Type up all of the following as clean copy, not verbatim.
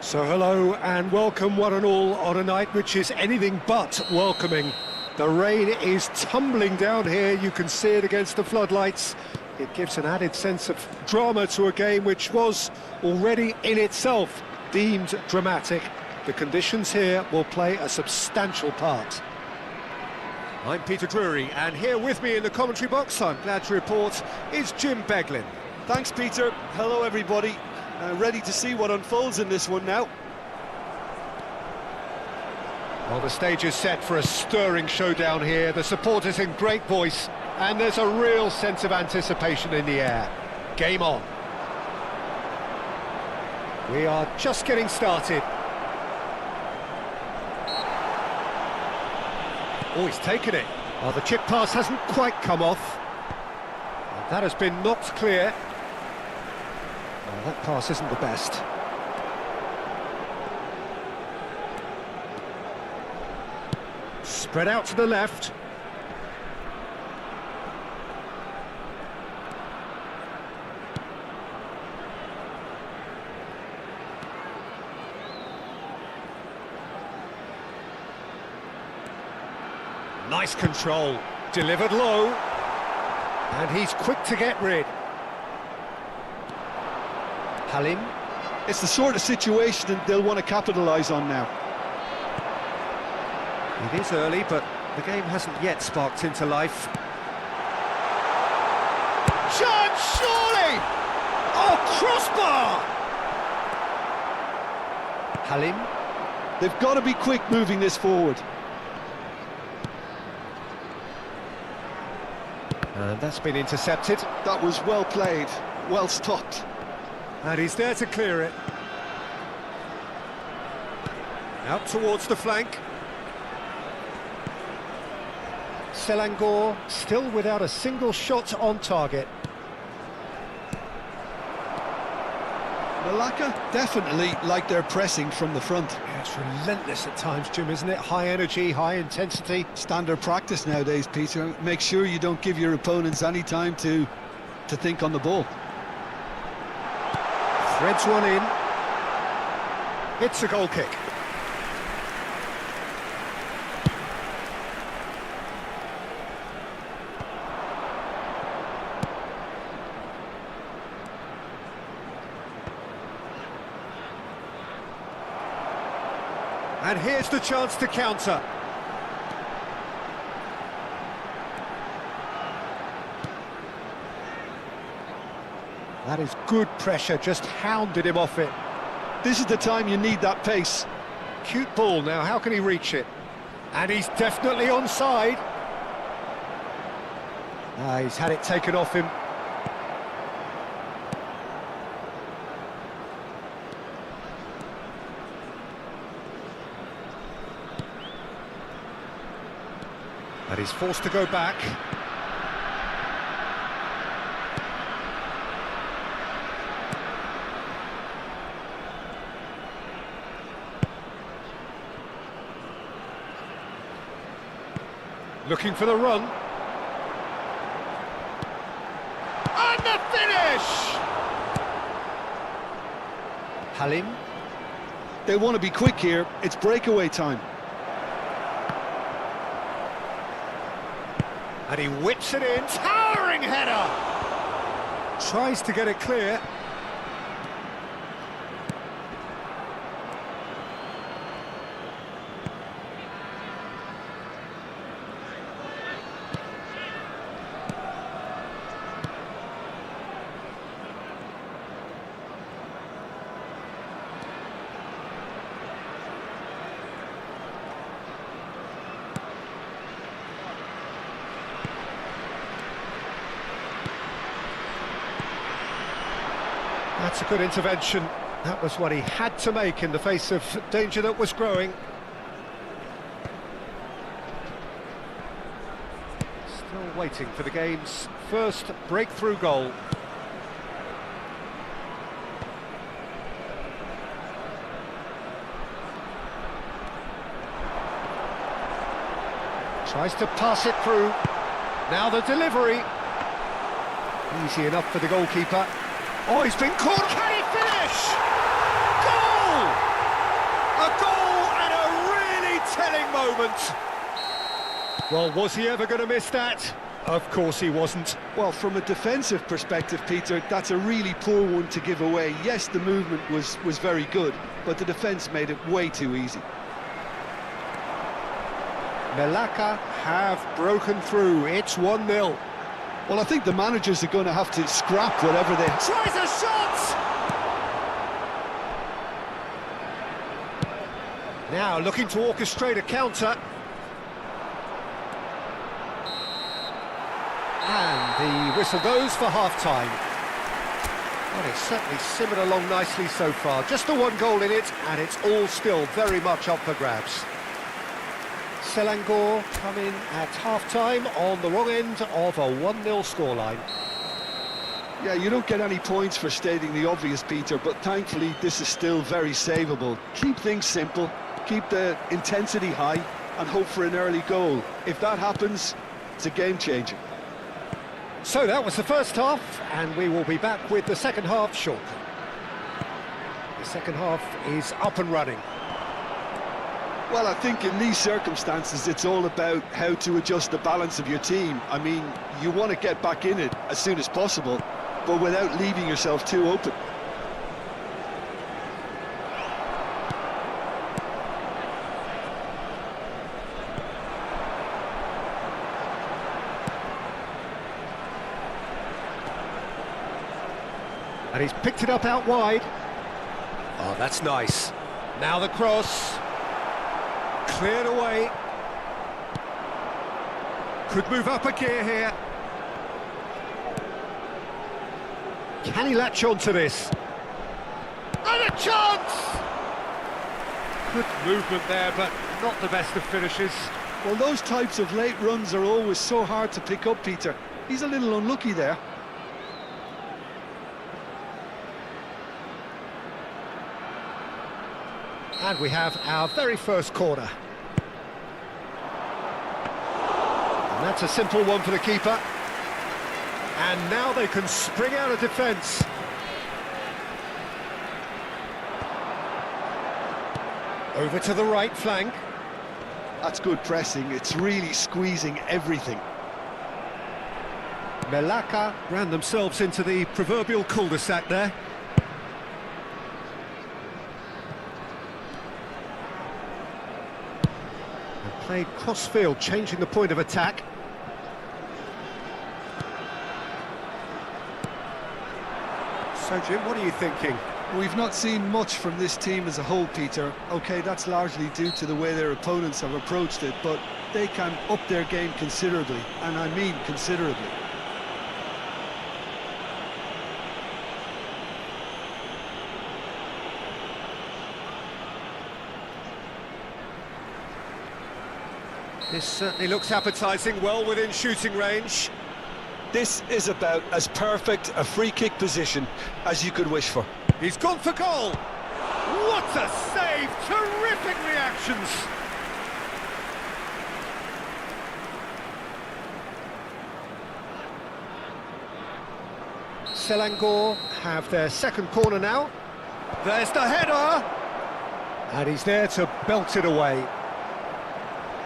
So hello and welcome one and all on a night which is anything but welcoming. The rain is tumbling down here, you can see it against the floodlights. It gives an added sense of drama to a game which was already in itself deemed dramatic. The conditions here will play a substantial part. I'm Peter Drury, and here with me in the commentary box, I'm glad to report, is Jim Beglin. Thanks, Peter. Hello, everybody. Ready to see what unfolds in this one now. Well, the stage is set for a stirring showdown here. The supporters in great voice, and there's a real sense of anticipation in the air. Game on. We are just getting started. Oh, he's taken it. Oh, the chip pass hasn't quite come off. And that has been knocked clear. Oh, that pass isn't the best. Spread out to the left. Nice control, delivered low, and he's quick to get rid. Halim. It's the sort of situation that they'll want to capitalise on now. It is early, but the game hasn't yet sparked into life. Chance, surely! Oh, crossbar! Halim. They've got to be quick moving this forward. And that's been intercepted. That was well played, well stopped. And he's there to clear it. Out towards the flank. Selangor still without a single shot on target. Malacca definitely like their pressing from the front. Yeah, it's relentless at times, Jim, isn't it? High energy, high intensity. Standard practice nowadays, Peter. Make sure you don't give your opponents any time to think on the ball. Threads one in. It's a goal kick. And here's the chance to counter. That is good pressure, just hounded him off it. This is the time you need that pace. Cute ball now, how can he reach it? And he's definitely onside. He's had it taken off him. And he's forced to go back. Looking for the run. And the finish! Halim. They want to be quick here. It's breakaway time. And he whips it in. Towering header! Tries to get it clear. That's a good intervention. That was what he had to make in the face of danger that was growing. Still waiting for the game's first breakthrough goal. Tries to pass it through. Now the delivery. Easy enough for the goalkeeper. Oh, he's been caught. Can he finish? Goal! moment. Well, was he ever going to miss that? Of course he wasn't. Well, from a defensive perspective, Peter, that's a really poor one to give away. Yes, the movement was very good, but the defence made it way too easy. Melaka have broken through. It's 1-0. Well, I think the managers are going to have to scrap whatever they... Tries a shot! Now looking to orchestrate a counter. And the whistle goes for half-time. Well, it's certainly simmered along nicely so far. Just the one goal in it, and it's all still very much up for grabs. Selangor come in at half-time on the wrong end of a 1-0 scoreline. Yeah, you don't get any points for stating the obvious, Peter, but thankfully this is still very savable. Keep things simple, keep the intensity high, and hope for an early goal. If that happens, it's a game-changer. So that was the first half, and we will be back with the second half shortly. The second half is up and running. Well, I think in these circumstances, it's all about how to adjust the balance of your team. I mean, you want to get back in it as soon as possible, but without leaving yourself too open. And he's picked it up out wide. Oh, that's nice. Now the cross. Cleared away. Could move up a gear here. Can he latch on to this? And a chance! Good movement there, but not the best of finishes. Well, those types of late runs are always so hard to pick up, Peter. He's a little unlucky there. And we have our very first corner. And that's a simple one for the keeper. And now they can spring out of defence. Over to the right flank. That's good pressing. It's really squeezing everything. Melaka ran themselves into the proverbial cul-de-sac there. Played cross-field, changing the point of attack. So, Jim, what are you thinking? We've not seen much from this team as a whole, Peter. OK, that's largely due to the way their opponents have approached it, but they can up their game considerably, and I mean considerably. This certainly looks appetising, well within shooting range. This is about as perfect a free kick position as you could wish for. He's gone for goal! What a save! Terrific reactions! Selangor have their second corner now. There's the header! And he's there to belt it away.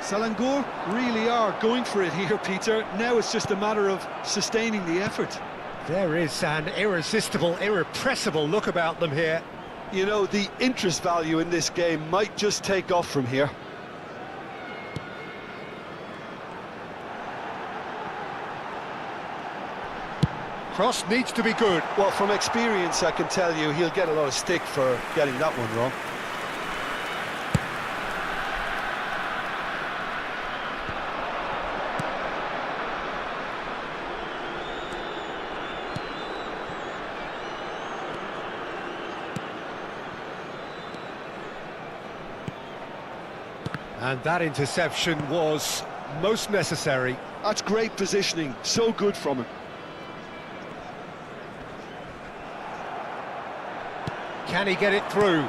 Selangor really are going for it here, Peter. Now it's just a matter of sustaining the effort. There is an irresistible, irrepressible look about them here. You know, the interest value in this game might just take off from here. Cross needs to be good. Well, from experience, I can tell you he'll get a lot of stick for getting that one wrong. And that interception was most necessary. That's great positioning, so good from him. Can he get it through?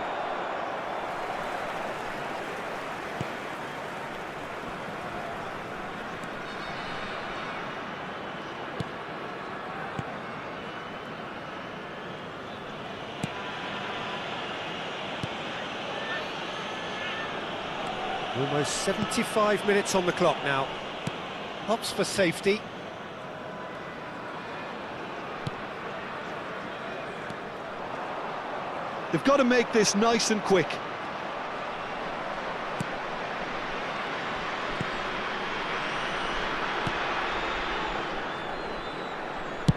Almost 75 minutes on the clock now. Opts for safety. They've got to make this nice and quick.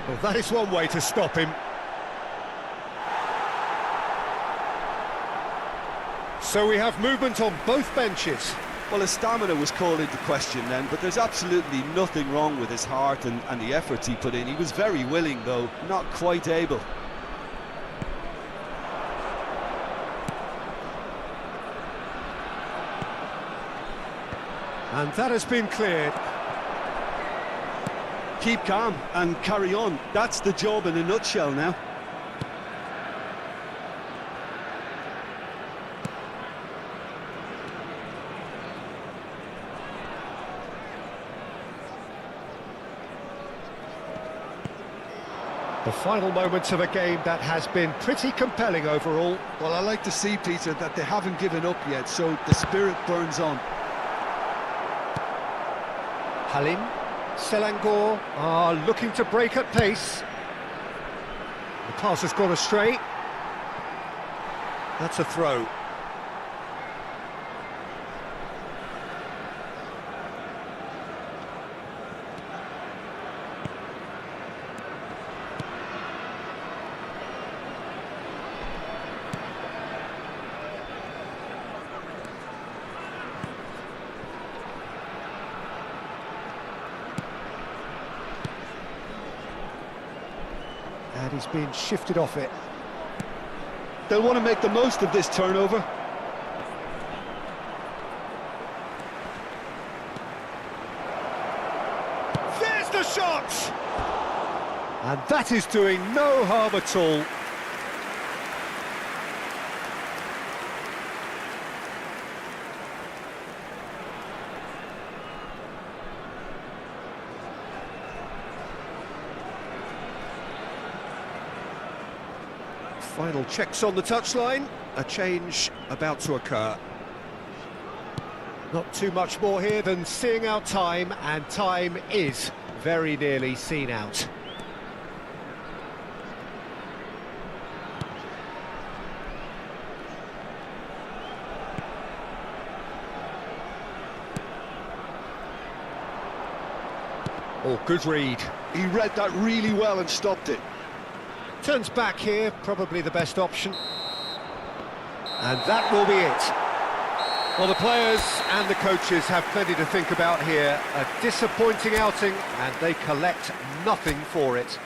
Well, that is one way to stop him. So we have movement on both benches. Well, his stamina was called into question then, but there's absolutely nothing wrong with his heart and the efforts he put in. He was very willing, though, not quite able. And that has been cleared. Keep calm and carry on. That's the job in a nutshell now. The final moments of a game that has been pretty compelling overall. Well, I like to see, Peter, that they haven't given up yet, so the spirit burns on. Halim, Selangor are looking to break at pace. The pass has gone astray. That's a throw. And he's been shifted off it. They'll want to make the most of this turnover. There's the shot! And that is doing no harm at all. Final checks on the touchline, a change about to occur. Not too much more here than seeing out time, and time is very nearly seen out. Oh, good read. He read that really well and stopped it. Turns back here, probably the best option. And that will be it. Well, the players and the coaches have plenty to think about here. A disappointing outing, and they collect nothing for it.